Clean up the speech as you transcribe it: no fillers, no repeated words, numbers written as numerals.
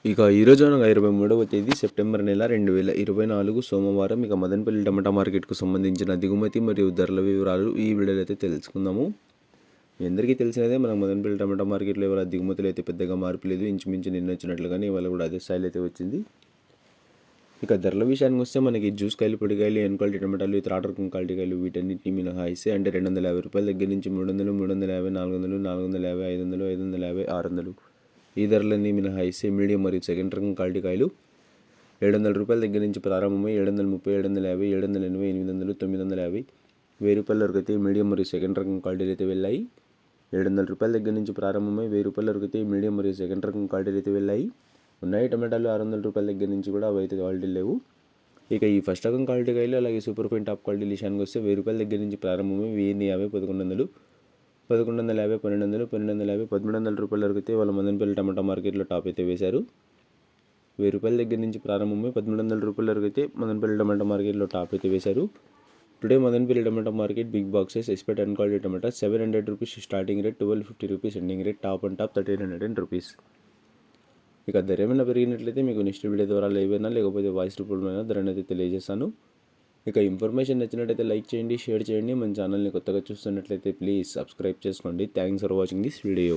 ఇక ఈరోజు అనగా 23వ తేదీ సెప్టెంబర్ నెల 2024 సోమవారం. ఇక మదనపల్లి టమాటా మార్కెట్కు సంబంధించిన దిగుమతి మరియు ధరల వివరాలు ఈ వీడియోలో అయితే తెలుసుకుందాము. మీ అందరికీ తెలిసినదే, మన మదనపల్లి టమాటా మార్కెట్లో ఇవాళ దిగుమతులు అయితే పెద్దగా మార్పు లేదు. ఇంచుమించు నిన్న వచ్చినట్లుగానే ఇవాళ కూడా అదే స్థాయిలో అయితే వచ్చింది. ఇక ధరల విషయానికి వస్తే మనకి జ్యూస్ కాయలు, పొడికాయలు, ఎన్ క్వాలిటీ టమాటాలు, ఇతర ఆర్డర్ క్వాలిటీ కాయలు వీటన్నిటిని మినహాయిస్తే అంటే 250 రూపాయల దగ్గర నుంచి 300, 350, 400, 450, 500, 550, 600 ఈ ధరలన్నీ మినహాయిస్తే మీడియం మరియు సెకండ్ రకం క్వాలిటీ కాయలు 700 రూపాయల దగ్గర నుంచి ప్రారంభమై 730, 750, 780, 800, 950, 1000 రూపాయల వరకు అయితే మీడియం మరియు సెకండ్ రకం క్వాలిటీలు అయితే వెళ్ళాయి. 700 రూపాయల దగ్గర నుంచి ప్రారంభమై 1000 రూపాయల వరకు అయితే మీడియం మరియు సెకండ్ రకం క్వాలిటీలు అయితే వెళ్ళాయి. ఉన్నాయి టమాటాలు 600 రూపాయల దగ్గర నుంచి కూడా అవి అయితే క్వాలిటీలు లేవు. ఇక ఈ ఫస్ట్ రకం క్వాలిటీ కాయలు అలాగే సూపర్ ఫైన్ టాప్ క్వాలిటీ విషయానికి వస్తే 1000 రూపాయల దగ్గర నుంచి ప్రారంభమై 1050, 1100, 1150, 1200, 1250, 1300 రూపాయల వరకు అయితే వాళ్ళ మదనపల్లి టమాటా మార్కెట్లో టాప్ అయితే వేశారు. 1000 రూపాయల దగ్గర నుంచి ప్రారంభమై 1300 రూపాయల వరకు అయితే మదనపల్లి టమాటా మార్కెట్లో టాప్ అయితే వేశారు. Today Madanapalle tomato market big boxes aspect and quality tomato 700 rupees starting rate, 1250 rupees ending rate, top and top 1310 rupees. ఇక ధర ఏమైనా పెరిగినట్లయితే మీకు నెక్స్ట్ వీడియో ద్వారా ఏవైనా లేకపోతే వాయిస్ రూపంలో ధరని అయితే తెలియజేస్తాను. ఇక ఇన్ఫర్మేషన్ నచ్చినట్టయితే లైక్ చేయండి, షేర్ చేయండి. మన ఛానల్ని కొత్తగా చూస్తున్నట్లయితే ప్లీజ్ సబ్స్క్రైబ్ చేసుకోండి. Thanks for watching this video.